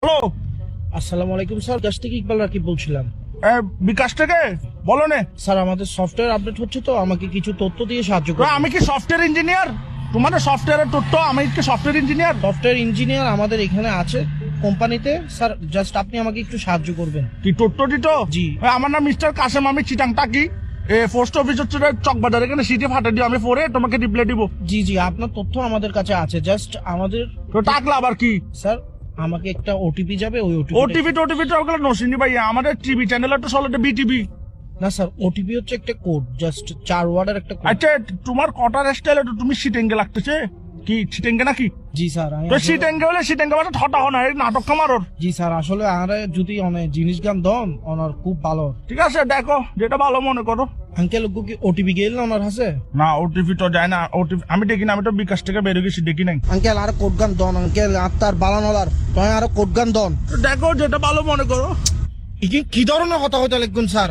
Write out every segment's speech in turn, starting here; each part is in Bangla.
হ্যালো, আসসালামু আলাইকুম স্যার, কাছ থেকে ইকবাল রাকিব বলছিলাম। বিকাশ থেকে বলো নে। স্যার আমাদের সফটওয়্যার আপডেট হচ্ছে, তো আমাকে কিছু তথ্য দিয়ে সাহায্য করুন। আমি কি সফটওয়্যার ইঞ্জিনিয়ার? তোমাদের সফটওয়্যারের তথ্য, আমি কি সফটওয়্যার ইঞ্জিনিয়ার? সফটওয়্যার ইঞ্জিনিয়ার আমাদের এখানে আছে কোম্পানিতে। স্যার জাস্ট আপনি আমাকে একটু সাহায্য করবেন। কি তথ্য দিত? জি। আমার নাম মিস্টার কাসেম, আমি চিটাং টাকি। পোস্ট অফিস হচ্ছে চকবাজার, এখানে সিটি ফাটা দিও, আমি পরে তোমাকে রিপ্লাই দিব। জি জি, আপনার তথ্য আমাদের কাছে আছে, জাস্ট আমাদের তো টাকলা আবার কি? স্যার আমাকে একটা ওটিপি যাবে, ওই ওটিভি ওগুলো নসিনি ভাই, আমাদের টিভি চ্যানেল তো চলে বিটিভি। না স্যার, ওটিপি হচ্ছে একটা কোড, জাস্ট 4 ওয়ার্ডের একটা কোড। আচ্ছা, তোমার কটার স্টাইল তুমি সিটেঙ্গে লাগতেছে কি? সিটেঙ্গে নাকি? জি স্যার, তো সিটেঙ্গে হলে সিটেঙ্গে মানে ঠটা হনা, এই নাটক কামারর। জি স্যার, আসলে আরে যদি অনেক জিনিস গান দন ওনার খুব ভালো। ঠিক আছে, দেখো যেটা ভালো মনে করো। আঙ্কেল কি ওটিপি গেল না ওনার হাসে? না, ওটিপি তো যায় না। ওটিপি আমি দেখি না, আমি তো বিকাশ থেকে বেরো গেছি, দেখি নাই। আঙ্কেল আর কোড গান দন, আঙ্কেল আত্মার বালানলার তয় আর কোড গান দন। দেখো যেটা ভালো মনে করো। কি ধরনের কথা হইতে লিখুন স্যার?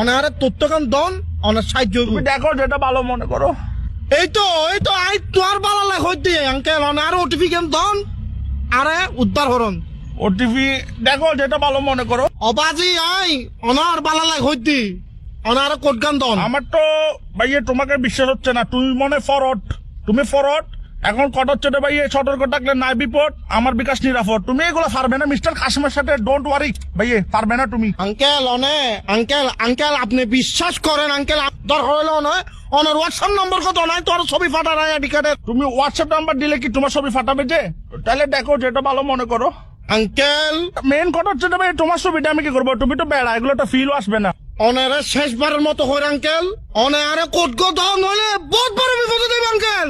অনারে তথ্য গান দন, অনার সাহায্য হইব। তুমি দেখো যেটা ভালো মনে করো। এই তো আই তোর বালা লাগ হইতে আঙ্কেল অনার ওটিপি গান দন, আরে উদ্ধার হরন। ওটিপি দেখো যেটা ভালো মনে করো। অবাজি আই অনার বালা লাগ হইতে অনার কোড গান দন। আমার তো ভাইয়ে তোমাকে বিশ্বাস হচ্ছে না, তুমি মনে ফরওয়ার্ড, তুমি ফরওয়ার্ড। এখন কট হচ্ছে রে ভাইয়ে, সতর্ক থাকলে নাই বিপদ, আমার বিকাশ নিরাপদ। তুমি এগুলো পারবে না মিস্টার কাসিমের সাথে, ডোন্ট ওয়ারি ভাইয়ে, পারবে না তুমি। আঙ্কেল আঙ্কেল আপনি বিশ্বাস করেন আঙ্কেল, আপনার হইল না অনার হোয়াটসঅ্যাপ নম্বর কত নাই তোর ছবি ফাটা নাই আইডি কার্ডের। তুমি হোয়াটসঅ্যাপ নাম্বার দিলে কি তোমার ছবি ফাটাবে যে? তাহলে দেখো যেটা ভালো মনে করো। আঙ্কেল মেন কথা হচ্ছে ভাই, তোমার ছবিটা আমি কি করবো? তুমি তো বেড়া, এগুলো তো ফিলও আসবে না। অনারে শেষবারের মতো হইর আঙ্কেল, অনারে কোড গো দাও নইলে বহুত বড় বিপদে দেব আঙ্কেল।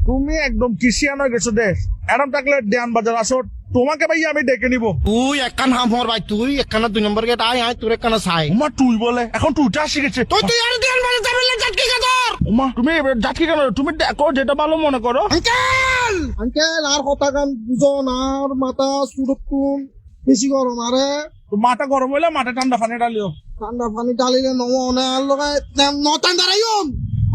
তুমি একদম কিসিয়ান হয়ে গেছো দেশ। এরম থাকলে দেয়ান বাজার আসো, তোমাকে ভাই আমি ডেকে নিবো। তুই একখান হাম হর ভাই, তুই একখানা 2 নম্বর গেট আয় তোর একখানা চাই। উমা তুই বলে, এখন তুইটা শিখেছে। তুই আর দেন মানে যাবেন না জাটকি কাদর। উমা তুমি যাচ্ছি কেন? তুমি দেখো যেটা ভালো মনে করো। আঙ্কেল আর কথা গান বুঝন, আর মাথা সুরক্ষণ বেশি গরম, আরে তো মাথা গরম হইলে মাথা ঠান্ডা পানি ডালিও। ঠান্ডা পানি ডালিলে নম অনার লগে নটান দাঁড়াইম,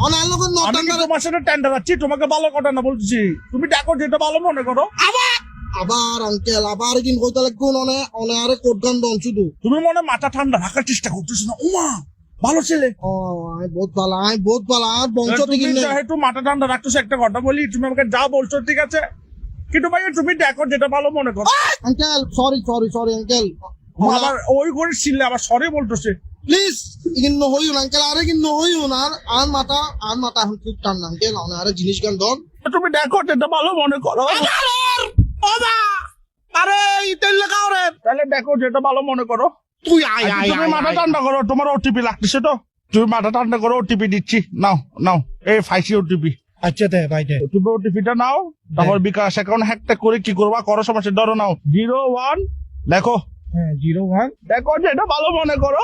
অনার লগে আমি নটান কি তোমার সাথে টেন্ডার আছি? তোমাকে ভালো কথা না বলছি, তুমি দেখো যেটা ভালো মনে করো। আবার আঙ্কেল আবার কিন্তু কইতে লাগুন অনারে কোড গান দন শুধু। তুমি মনে মাথা ঠান্ডা রাখার চেষ্টা করতেছো না? উমা ভালো ছেলে। ও আই বহুত ভালো আর বংশ তুমি থেকে যেহেতু মাথা ঠান্ডা রাখতেছো, একটা কথা বলি, তুমি আমাকে যা বলছো ঠিক আছে, কিন্তু ভাই তুমি দেখো যেটা ভালো মনে করো। আঙ্কেল সরি আঙ্কেল, আবার ওই করে ছিলে আবার সরি বলতেছে। প্লিজ কিন্তু হইও না আঙ্কেল, আরে কিন্তু হইও না। আর মাথা এখন খুব টান আঙ্কেল, আরে জিনিস গান দন। তুমি দেখো যেটা ভালো মনে করো। আরে ইতেল লাগাও রে, তাহলে দেখো যেটা ভালো মনে করো। তুই আয় তুমি মাথা ঠান্ডা করো, তোমার ওটিপি লাগতেছে তো, তুমি মাথা ঠান্ডা করো, ওটিপি দিচ্ছি, নাও এই ফাইসি ওটিপি। আচ্ছা দে ভাই দে। তুমি ওটিপিটা নাও, তারপর বিকাশ অ্যাকাউন্ট হ্যাকটা করে কি করবা করো, সমস্যা ধরো নাও 01 দেখো। হ্যাঁ 01 দেখো যেটা ভালো মনে করো।